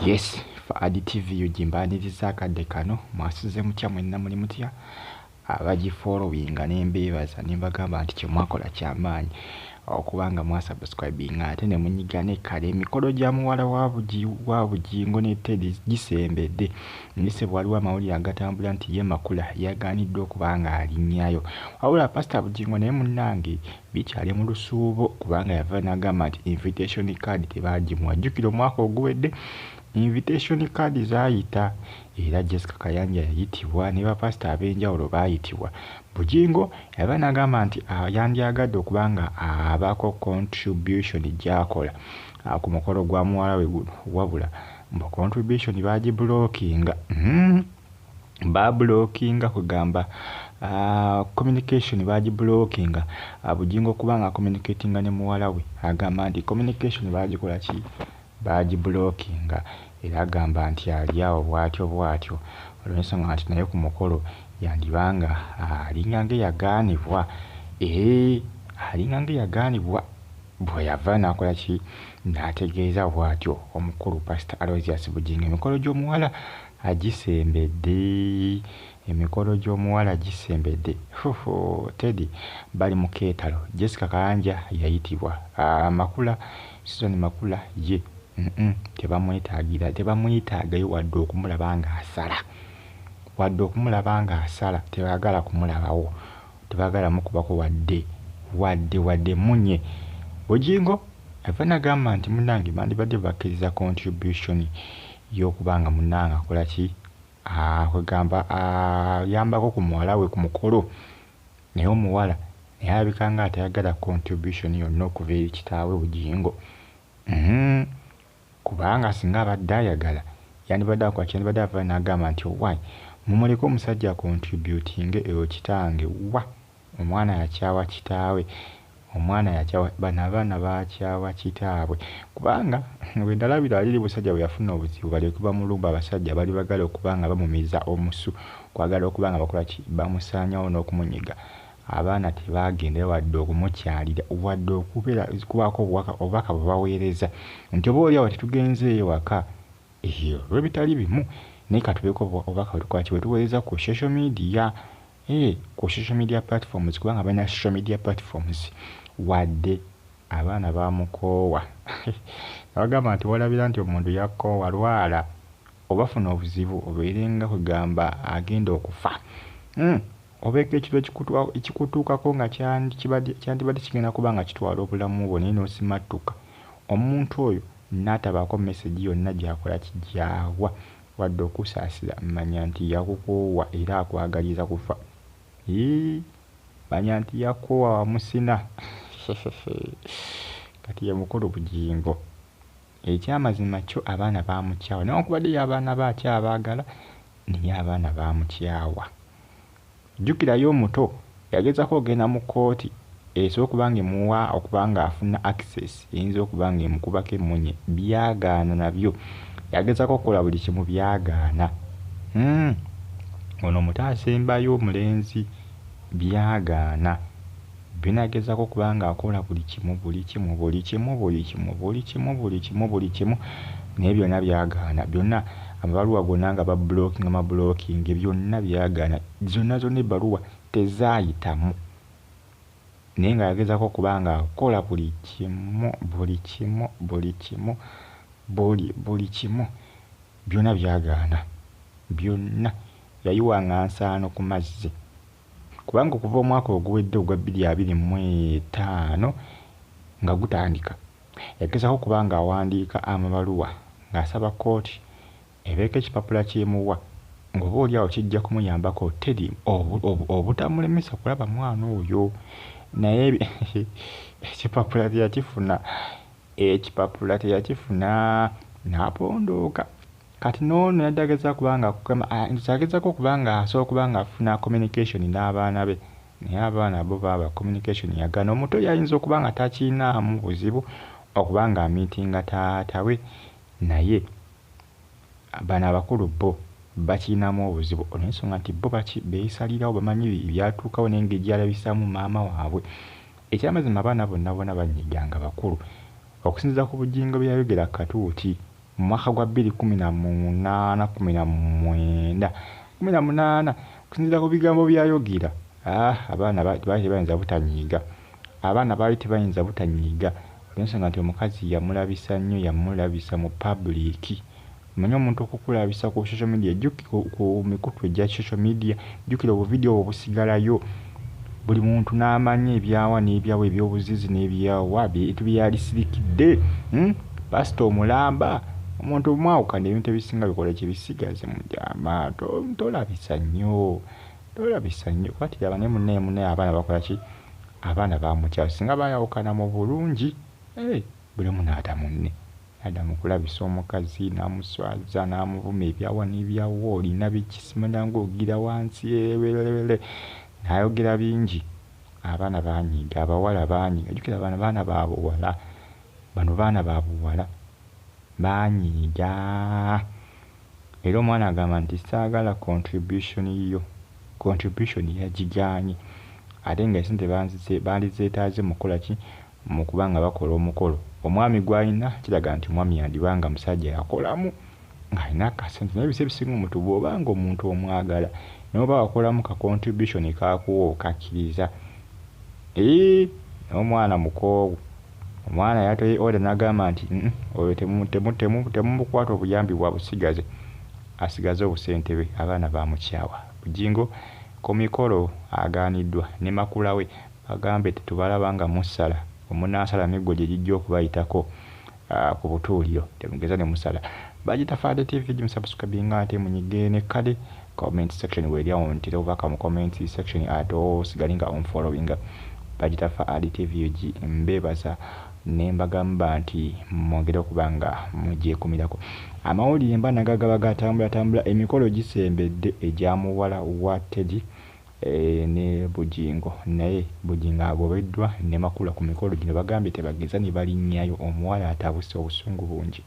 Yes, Fahadi TV ugimbaniriza akadde kano mwasize mutya mwenna muli mutya abagifollowinga nembeebaza nembagamba nti kyemwakola kyamaanyi okubanga mwasubscribinga ate ne munyiga n'ekkala emikolo gya muwala wa Bugingo ne Teddy gisembedde. Nise waliwo amawulire agatambula nti ye Makula yagaaniddwa okubanga alinnyayo, wabula Pastor Bugingo naye munnange bikyali mu lusuubo kubanga yava n'agamba nti invitation card tebaagimuwa. Jjukira omwaka oguwedde invitation card zaayita era Jessica Kayanja yayitibwa ne bapasita ab'enjawulo baayitibwa. Bugingo yaba n'agamba nti yandyagadde okubanga abaako contribution gy'akola ku mukolo gwa muwala we guno, wabula mbu contribution baagibulookinga. Baabulookinga kugamba communication baagibulookinga. Bugingo kubanga communicatinga ne muwala we agamba nti communication baagikola ki? Baagibulookinga era agamba nti ali awo bw'atyo olw'ensonga nti naye ku mukolo yandibanga alinganga eyagaanibwa. Alinganga eyagaanibwa bwe yava n'akola ki? N'ategeeza bw'atyo omukulu Pastor Aloysius Bugingo emikolo gy'omuwala agisembedde. Emikolo gy'omuwala gisembedde. Teddy bali mu keetalo, Jessica Kayanja yayitibwa. Makula Season Makula ye tebamwetaagayo wadde okumulaba ng'asala, tebaagala kumulabawo, tebaagala mukubako wadde munye. Bugingo ava n'agamba nti munnange bandibadde bakkiriza contribution y'okubanga munnange akola ki? Kwegamba ayambako ku muwala we ku mukolo, naye omuwala naye alabika nga atayagala contribution yonna okuva eri kitaawe Bugingo. Kubanga singa abadde ayagala yandibadde akola ki? Yandibadde ava n'agamba nti owaayi mumuleke omusajja contributing eyo kitange wa omwana yakyawa kitaawe, bano abaana bakyawa kitaabwe. Kubanga bwe ndalabira aliri busajja bwe yafuna obuzibu balyoke bamulumba abasajja bali bagala okubanga bamumiza omusu, kwagala okubanga bakola ki? Bamusaanyawo n'okumunyiga. Abaana tebaagendera wadde okumukyalira wadde kubaako obubaka bwe baweereza nti oba oli awo tetugenzeeyo waka olw'ebitali bimu, naye katubeeko obubaka bwe tuweereza ku social media. Ku social media platforms, kubanga balina social media platforms wadde abaana bamukoowa. Abagamba nti walabira nti omuntu yakoowa lwala obafuna obuzibu obeerenga kugamba agenda okufa, obeeko ekiro ekikutuukako nga kyandibadde kigenda kuba nga kitwala obulamu bwo naye n'osimattuka. Omuntu oyo n'atabaako message yonna gy'akola kijyawa wadde okusaasira, manya nti yakukoowa era akwagaliza kufa. Manya nti yakoowa wamusina. Kati ye mukulu Bugingo. Ekyamazima kyo abaana baamukyawa, newankubadde abaana bakyabaagala naye abaana baamukyawa. Jjukirayo omuto yagezaako okugenda mu kkooti esobola okuba ng'emuwa okuba ng'afuna access eyinza okuba ng'emukubako emmunye, byagaana nabyo. Yagezaako okukola buli kimu, byagaana. Ono omuto asembayo omulenzi, byagaana. Binagezaako okuba ng'akola buli kimu naye byonna byagaana. Byonna amabaluwa gonna nga amabulooking byonna byagaana. Zonna ebbaluwa tezaayitamu, naye nga yagezaako okuba ng'akola buli kimu, byonna byagaana. Byonna yayiwanga nsaano ku mazzi, kubanga okuva omwaka oguwedde ogwa 2025 nga gutandika yagezaako okuba ng'awandiika amabaluwa ng'asaba kkooti ebeeko ekipapula kyemuwa ng'oba oli awo kijja kumuyambako Teddy obutamulemesa kulaba mwana oyo. Naye ekipapula teyakifuna, n'apondooka. Kati n'ono yadde agezaako okuba ng'asobola okuba ng'afuna communication n'abaana be, naye abaana bo baaba communication yagaana. Omuto yayinza okuba nga takiinaamu buzibu okuba ng'amiitinga taata we, naye bano abakulu bo bakiinaamu obuzibu olw'ensonga nti bo beesalirawo, bamanyi byatuukawo n'engeri gy'alabisaamu maama waabwe. Ekyamazima abaana bonna banyiganga bakulu okusinziira ku Bugingo bye yayogera katuuti mu mwaka gwa 2018 19 kusinziira ku bigambo byayogera. Abaana baali tebayinza butanyiiga, abaana baali tebayinza butanyiiga olw'ensonga nti omukazi yamulabisa nnyo, yamulabisa mu public. Omanyi omuntu okukulabisa ku social media, ku mikutu egya social media, jjukira obuvidiyo obwo busigalayo, buli muntu n'amanya ebyawa n'ebyawa, ebyobuzizi n'ebyawa bintu byalisirikidde. Pasito omulamba omuntu omwawukana ebintu ebisinga bikola kibisigaze mu gyama. Tolabisa nnyo, kwatira abane munne abaana bakola ki? Abaana bamukyalo singa bayawukana mu bulungi, buli omu n'ata munne, n'adda mu kulabisa omukazi n'amuswaza n'amuvuma ebyawa n'ebyawa, olina bikisimanya ng'ogira wansi n'ayogera bingi. Abaana banyiiga, abawala banyiiga. Jjukira baana ba buwala, bano baana ba buwala banyiiga. Era omwana agamba nti saagala contribution yagigaanye, ate nga esente bandizeetaaze mukola ki? Mu kuba nga bakola omukolo. Omwami gw'alina kiraga nti omwami yandibanga musajja yakolamu ng'alina akasente, naye ebisa ebisinga omuntu bw'obanga omuntu omwagala n'oba wakolamu ka contribution kakuwa okakkiriza. Omwana mukoowu, omwana yatoye order n'agamba nti oyo temumukwata obuyambi bwa busigaze, asigaze obusente bwe. Abaana bamukyawa. Bugingo ku mikolo agaaniddwa ne makula we bagambe tetubalaba nga musala, omunaasala miggo gye gijja okubayitako ku butuuliro, temugeza ne musala. Bagita Fade TV, gimusubscribinga ate munyige ne kale comment section weri awo ntira ovaka mu comment section ate osigalinga on following Bagita Fade TV mbebaza nembagamba nti mwongere okubanga mugyekumirako. Amawulire mba nagagaba gatambula emikolo gisembedde egya muwala wa Teddy ne Bugingo, naye Bugingo agobeddwa ne makula ku mikolo gino bagambye tebageza ne balinnyayo. Omuwala atabuse obusungu bungi.